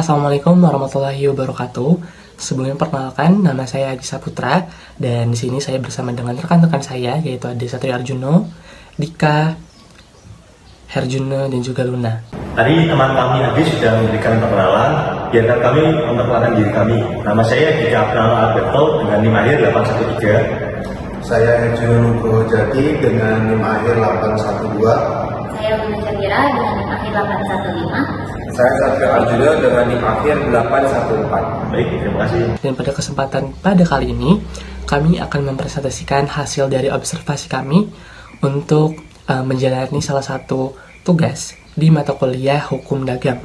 Assalamualaikum warahmatullahi wabarakatuh. Sebelumnya perkenalkan, nama saya Adi Saputra dan di sini saya bersama dengan rekan-rekan saya yaitu Adi Satrio Arjuno, Dika, Herjuno dan juga Luna. Tadi teman kami Adi sudah memberikan perkenalan, biarkan kami memperkenalkan diri kami. Nama saya Dika Pranala Alberto dengan NIM akhir 813. Saya Herjuno Nugroho Jati dengan NIM akhir 812. Saya Luna Syakira dengan NIM akhir 815. Saya Satrio Arjuno dengan NIM akhir 814. Baik, terima kasih. Dan pada kesempatan pada kali ini, kami akan mempresentasikan hasil dari observasi kami untuk menjalani salah satu tugas di mata kuliah Hukum Dagang,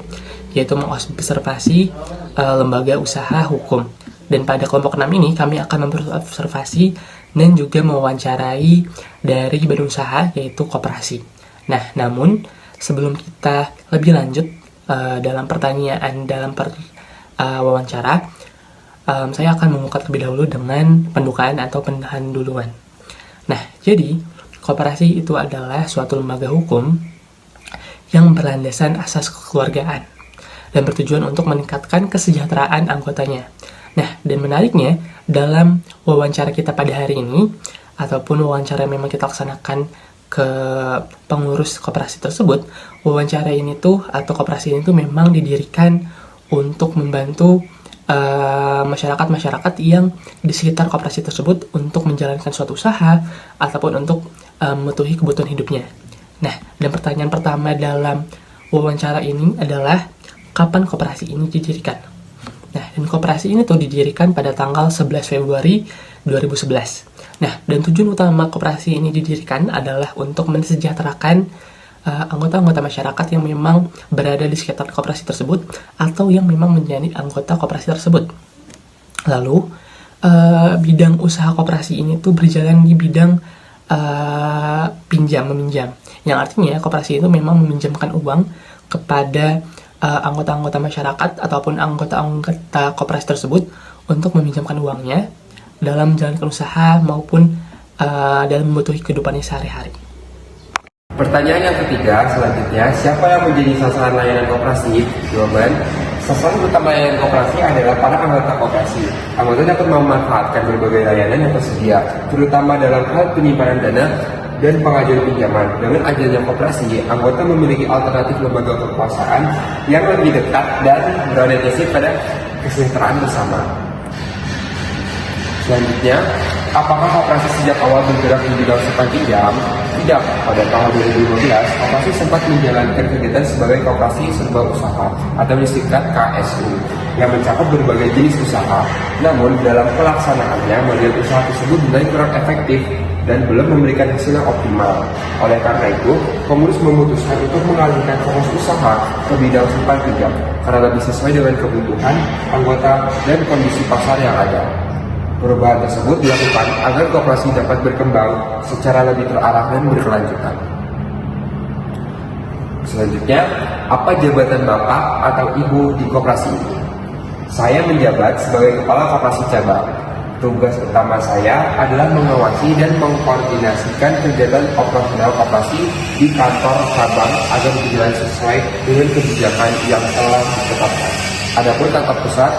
yaitu mengobservasi lembaga usaha hukum. Dan pada kelompok 6 ini, kami akan memobservasi dan juga mewawancarai dari badan usaha, yaitu koperasi. Nah, namun sebelum kita lebih lanjut dalam pertanyaan dalam wawancara, saya akan membuka terlebih dahulu dengan pembukaan atau pendahuluan. Nah, jadi koperasi itu adalah suatu lembaga hukum yang berlandasan asas kekeluargaan dan bertujuan untuk meningkatkan kesejahteraan anggotanya. Nah, dan menariknya dalam wawancara kita pada hari ini ataupun wawancara yang memang kita laksanakan ke pengurus koperasi tersebut, wawancara ini tuh atau koperasi ini tuh memang didirikan untuk membantu masyarakat-masyarakat yang di sekitar koperasi tersebut untuk menjalankan suatu usaha ataupun untuk memenuhi kebutuhan hidupnya. Nah, dan pertanyaan pertama dalam wawancara ini adalah kapan koperasi ini didirikan? Nah, dan koperasi ini tuh didirikan pada tanggal 11 Februari 2011. Nah, dan tujuan utama koperasi ini didirikan adalah untuk mensejahterakan anggota-anggota masyarakat yang memang berada di sekitar koperasi tersebut atau yang memang menjadi anggota koperasi tersebut. Lalu, bidang usaha koperasi ini tuh berjalan di bidang pinjam-meminjam. Yang artinya koperasi itu memang meminjamkan uang kepada anggota-anggota masyarakat ataupun anggota-anggota koperasi tersebut untuk meminjamkan uangnya dalam menjalankan usaha maupun dalam membutuhkan kehidupannya sehari-hari. Pertanyaan yang ketiga selanjutnya, siapa yang menjadi sasaran layanan koperasi? Jawaban, sasaran utama layanan koperasi adalah para anggota koperasi. Anggota dapat memanfaatkan berbagai layanan yang tersedia, terutama dalam hal penyimpanan dana dan pengajuan pinjaman. Dengan adanya koperasi, anggota memiliki alternatif lembaga kekuasaan yang lebih dekat dan berorientasi pada kesejahteraan bersama. Selanjutnya, apakah koperasi sejak awal bergerak di bidang simpan pinjam? Tidak. Pada tahun 2015, koperasi sempat menjalankan kegiatan sebagai koperasi serba usaha atau disingkat KSU yang mencakup berbagai jenis usaha. Namun, dalam pelaksanaannya, model usaha tersebut dinilai kurang efektif dan belum memberikan hasil yang optimal. Oleh karena itu, pengurus memutuskan untuk mengalihkan fokus usaha ke bidang simpan pinjam karena lebih sesuai dengan kebutuhan anggota dan kondisi pasar yang ada. Perubahan tersebut dilakukan agar koperasi dapat berkembang secara lebih terarah dan berkelanjutan. Selanjutnya, apa jabatan Bapak atau Ibu di koperasi ini? Saya menjabat sebagai Kepala Koperasi Cabang. Tugas utama saya adalah mengawasi dan mengkoordinasikan kegiatan operasional koperasi di kantor cabang agar berjalan sesuai dengan kebijakan yang telah ditetapkan. Adapun kantor pusat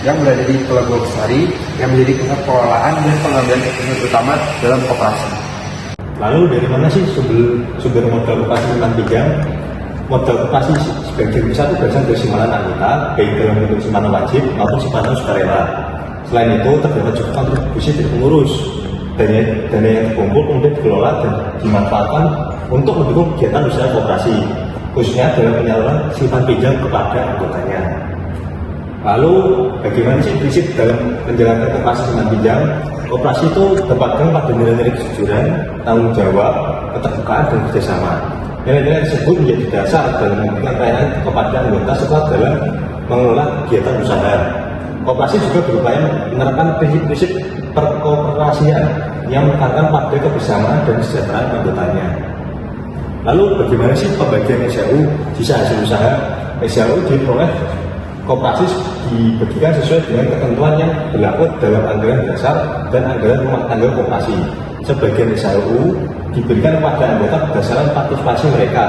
yang berada di Pulau Gowsari yang menjadi pusat pengelolaan dan pengambilan keputusan utama dalam koperasi. Lalu dari mana sih sumber modal koperasi simpan pinjam? Modal koperasi sebagian besar itu berasal dari simpanan anggota, baik dalam bentuk simpanan wajib maupun simpanan sukarela. Selain itu, terdapat juga kontribusi dari pengurus. Dana yang dikumpul kemudian dikelola dan dimanfaatkan untuk mendukung kegiatan usaha koperasi, khususnya dalam penyaluran simpan pinjam kepada anggotanya. Lalu, bagaimana sih prinsip dalam menjalankan koperasi simpan pinjam? Koperasi itu berpegang pada nilai-nilai kejujuran, tanggung jawab, keterbukaan, dan kerjasama. Nilai-nilai tersebut menjadi dasar dalam memberikan pelayanan kepada anggota serta dalam mengelola kegiatan usaha. Koperasi juga berupaya menerapkan prinsip-prinsip perkoperasian yang menekankan pada kebersamaan dan kesejahteraan anggotanya. Lalu, bagaimana sih pembagian SHU sisa hasil usaha? SHU diperoleh koperasi dibagikan sesuai dengan ketentuan yang berlaku dalam anggaran dasar dan anggaran rumah tangga koperasi. Sebagian SHU diberikan kepada anggota berdasarkan partisipasi mereka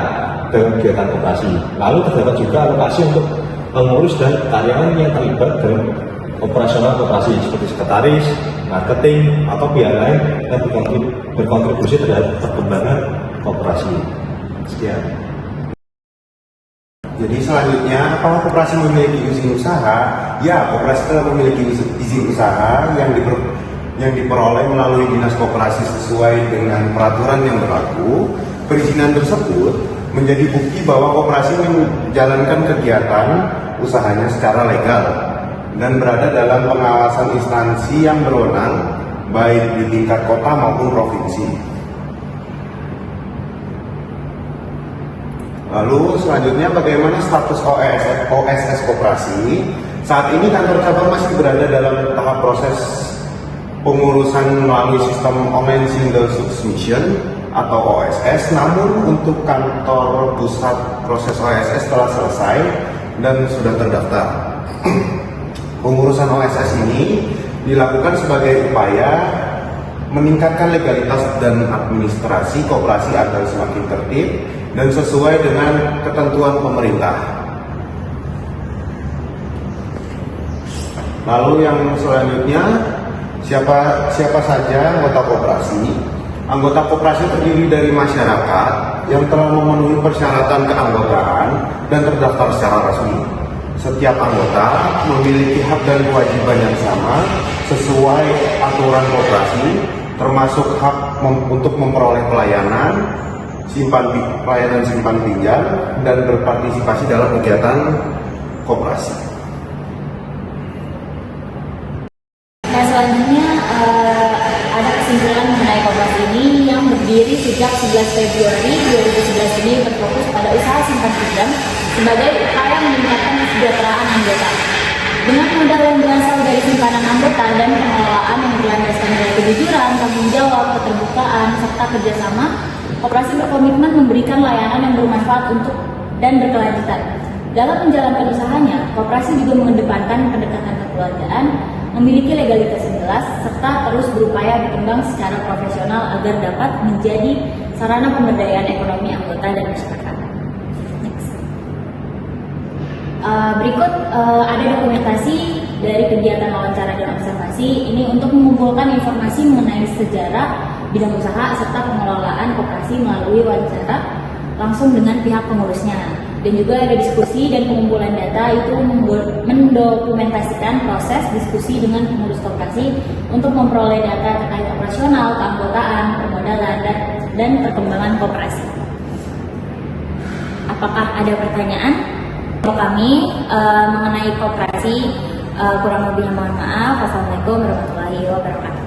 dalam kegiatan koperasi. Lalu terdapat juga alokasi untuk pengurus dan karyawan yang terlibat dalam operasional koperasi seperti sekretaris, marketing, atau pihak lain yang berkontribusi terhadap perkembangan koperasi. Sekian. Jadi selanjutnya, apakah koperasi memiliki izin usaha? Ya, koperasi telah memiliki izin usaha yang diperoleh melalui dinas koperasi sesuai dengan peraturan yang berlaku. Perizinan tersebut menjadi bukti bahwa koperasi menjalankan kegiatan usahanya secara legal dan berada dalam pengawasan instansi yang berwenang, baik di tingkat kota maupun provinsi. Lalu selanjutnya, bagaimana status OSS koperasi? Saat ini kantor cabang masih berada dalam tahap proses pengurusan melalui sistem Online Single Submission atau OSS. Namun untuk kantor pusat, proses OSS telah selesai dan sudah terdaftar. Pengurusan OSS ini dilakukan sebagai upaya meningkatkan legalitas dan administrasi koperasi agar semakin tertib dan sesuai dengan ketentuan pemerintah. Lalu yang selanjutnya, siapa saja anggota koperasi? Anggota koperasi terdiri dari masyarakat yang telah memenuhi persyaratan keanggotaan dan terdaftar secara resmi. Setiap anggota memiliki hak dan kewajiban yang sama sesuai aturan koperasi, termasuk hak untuk memperoleh pelayanan simpan pinjam dan berpartisipasi dalam kegiatan koperasi. Nah, selanjutnya ada kesimpulan mengenai koperasi ini yang berdiri sejak 11 Februari 2011 ini berfokus pada usaha simpan pinjam sebagai upaya meningkatkan kesejahteraan anggota. Dengan modal yang berasal dari simpanan anggota dan pengelolaan yang berlandaskan dari kejujuran, tanggung jawab, keterbukaan, serta kerjasama, koperasi berkomitmen memberikan layanan yang bermanfaat untuk dan berkelanjutan. Dalam menjalankan usahanya, koperasi juga mengedepankan pendekatan kekeluargaan, memiliki legalitas yang jelas, serta terus berupaya berkembang secara profesional agar dapat menjadi sarana pemberdayaan ekonomi anggota dan masyarakat. Berikut ada dokumentasi dari kegiatan wawancara dan observasi ini untuk mengumpulkan informasi mengenai sejarah bidang usaha serta pengelolaan koperasi melalui wawancara langsung dengan pihak pengurusnya. Dan juga ada diskusi dan pengumpulan data itu mendokumentasikan proses diskusi dengan pengurus koperasi untuk memperoleh data terkait operasional, keanggotaan, permodalan, dan perkembangan koperasi. Apakah ada pertanyaan? Kalau kami mengenai koperasi kurang lebihnya mohon maaf. Wassalamualaikum warahmatullahi wabarakatuh.